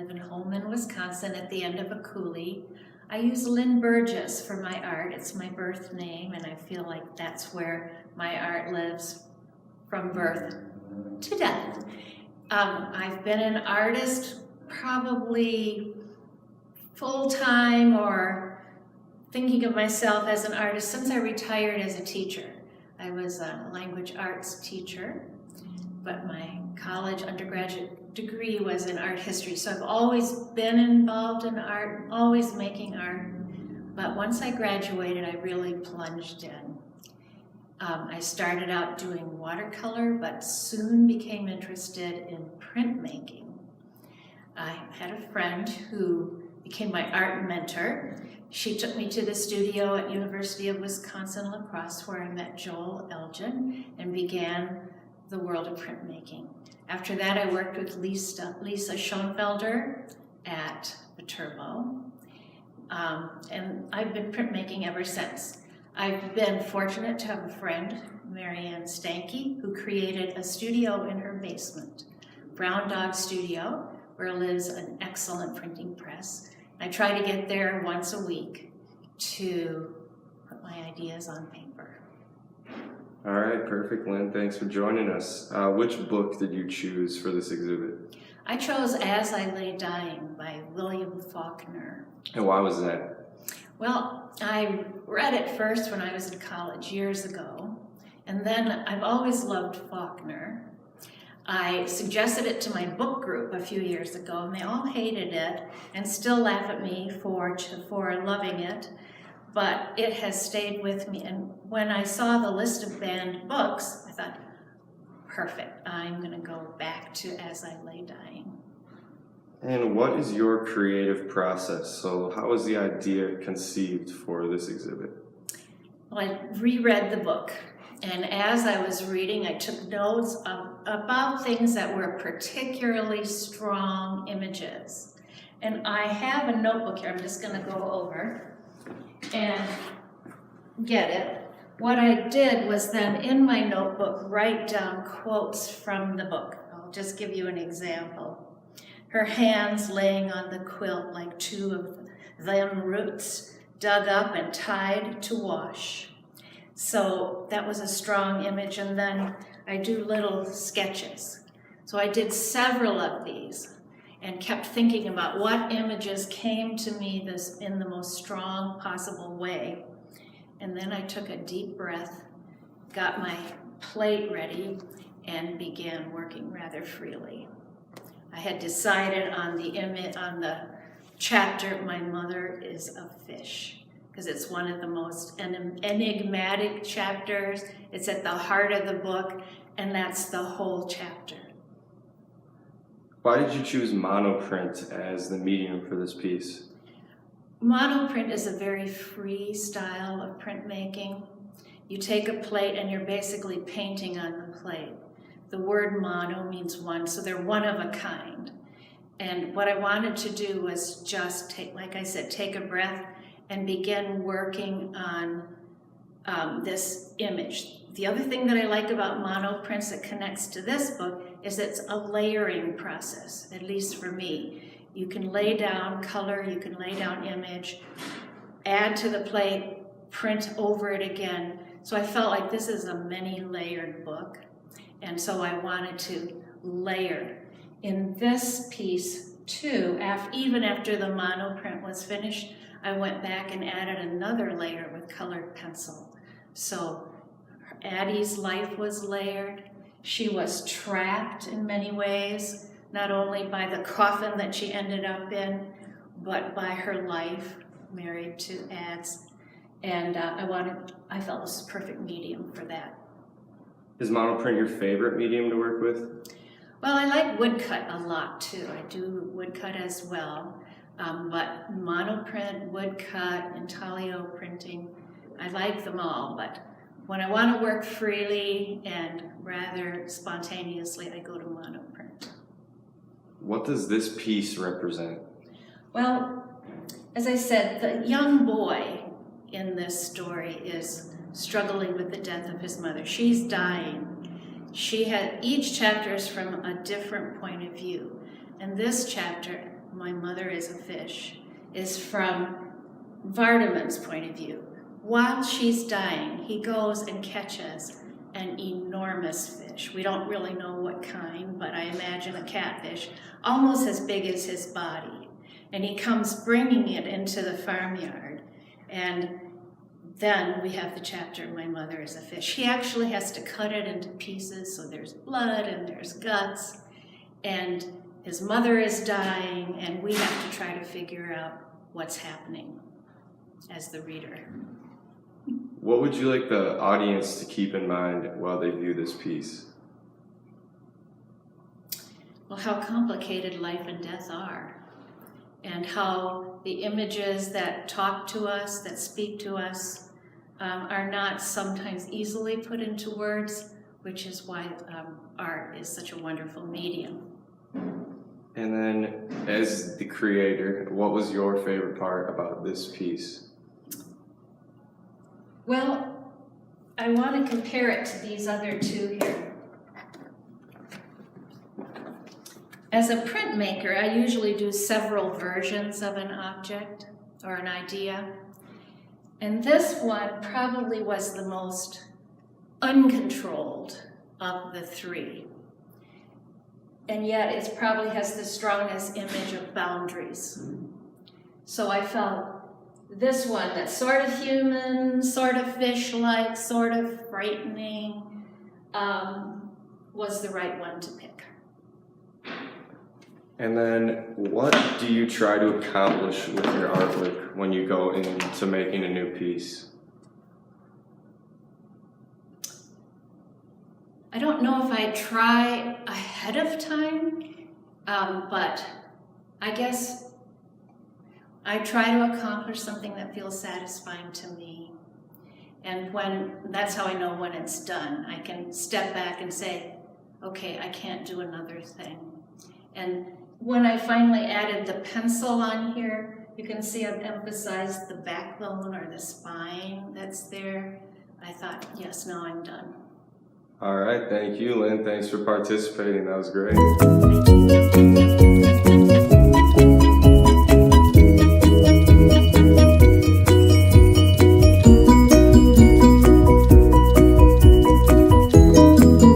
live in Holman, Wisconsin at the end of a coulee. I use Lynne Burgess for my art. It's my birth name, and I feel like that's where my art lives from birth to death. I've been an artist probably full-time or thinking of myself as an artist since I retired as a teacher. I was a language arts teacher, but my college undergraduate degree was in art history. So I've always been involved in art, always making art. But once I graduated, I really plunged in. I started out doing watercolor, but soon became interested in printmaking. I had a friend who became my art mentor. She took me to the studio at University of Wisconsin-La Crosse, where I met Joel Elgin and began the world of printmaking. After that, I worked with Lisa Schoenfelder at the Turbo, and I've been printmaking ever since. I've been fortunate to have a friend, Marianne Stanke, who created a studio in her basement, Brown Dog Studio, where lives an excellent printing press. I try to get there once a week to put my ideas on paper. All right, perfect, Lynne. Thanks for joining us. Which book did you choose for this exhibit? I chose As I Lay Dying by William Faulkner. And why was that? Well, I read it first when I was in college years ago, and then I've always loved Faulkner. I suggested it to my book group a few years ago, and they all hated it and still laugh at me for loving it, but it has stayed with me. And when I saw the list of banned books, I thought, perfect, I'm going to go back to As I Lay Dying. And what is your creative process? So how was the idea conceived for this exhibit? Well, I reread the book, and as I was reading, I took notes about things that were particularly strong images. And I have a notebook here I'm just going to go over and get it. What I did was then in my notebook write down quotes from the book. I'll just give you an example. Her hands laying on the quilt like two of them roots dug up and tied to wash. So that was a strong image, and then I do little sketches. So I did several of these and kept thinking about what images came to me in the most strong possible way. And then I took a deep breath, got my plate ready, and began working rather freely. I had decided on the chapter, My Mother is a Fish, because it's one of the most enigmatic chapters. It's at the heart of the book, and that's the whole chapter. Why did you choose monoprint as the medium for this piece? Monoprint is a very free style of printmaking. You take a plate and you're basically painting on the plate. The word mono means one, so they're one of a kind. And what I wanted to do was just take a breath and begin working on this image. The other thing that I like about monoprints that connects to this book is it's a layering process, at least for me. You can lay down color, you can lay down image, add to the plate, print over it again. So I felt like this is a many-layered book, and so I wanted to layer. In this piece, too, even after the monoprint was finished, I went back and added another layer with colored pencil. So Addie's life was layered. She was trapped in many ways, not only by the coffin that she ended up in, but by her life, married to Ads. And I felt this was a perfect medium for that. Is monoprint your favorite medium to work with? Well, I like woodcut a lot too. I do woodcut as well. But monoprint, woodcut, intaglio printing, I like them all. But when I want to work freely and rather spontaneously, I go to monoprint. What does this piece represent? Well, as I said, the young boy in this story is struggling with the death of his mother. She's dying. Each chapter is from a different point of view. And this chapter, My Mother is a Fish, is from Vardamen's point of view. While she's dying, he goes and catches an enormous fish. We don't really know what kind, but I imagine a catfish, almost as big as his body. And he comes bringing it into the farmyard. And then we have the chapter, My Mother is a Fish. He actually has to cut it into pieces, so there's blood and there's guts. And his mother is dying, and we have to try to figure out what's happening as the reader. What would you like the audience to keep in mind while they view this piece? Well, how complicated life and death are, and how the images that talk to us, that speak to us, are not sometimes easily put into words, which is why art is such a wonderful medium. And then, as the creator, what was your favorite part about this piece? Well, I want to compare it to these other two here. As a printmaker, I usually do several versions of an object or an idea. And this one probably was the most uncontrolled of the three. And yet it probably has the strongest image of boundaries. So I felt this one that's sort of human, sort of fish-like, sort of frightening, was the right one to pick. And then, what do you try to accomplish with your artwork when you go into making a new piece? I don't know if I try ahead of time, but I guess I try to accomplish something that feels satisfying to me. And that's how I know when it's done. I can step back and say, okay, I can't do another thing. And when I finally added the pencil on here, you can see I've emphasized the backbone or the spine that's there. I thought, yes, now I'm done. All right, thank you, Lynn. Thanks for participating. That was great. Thank you.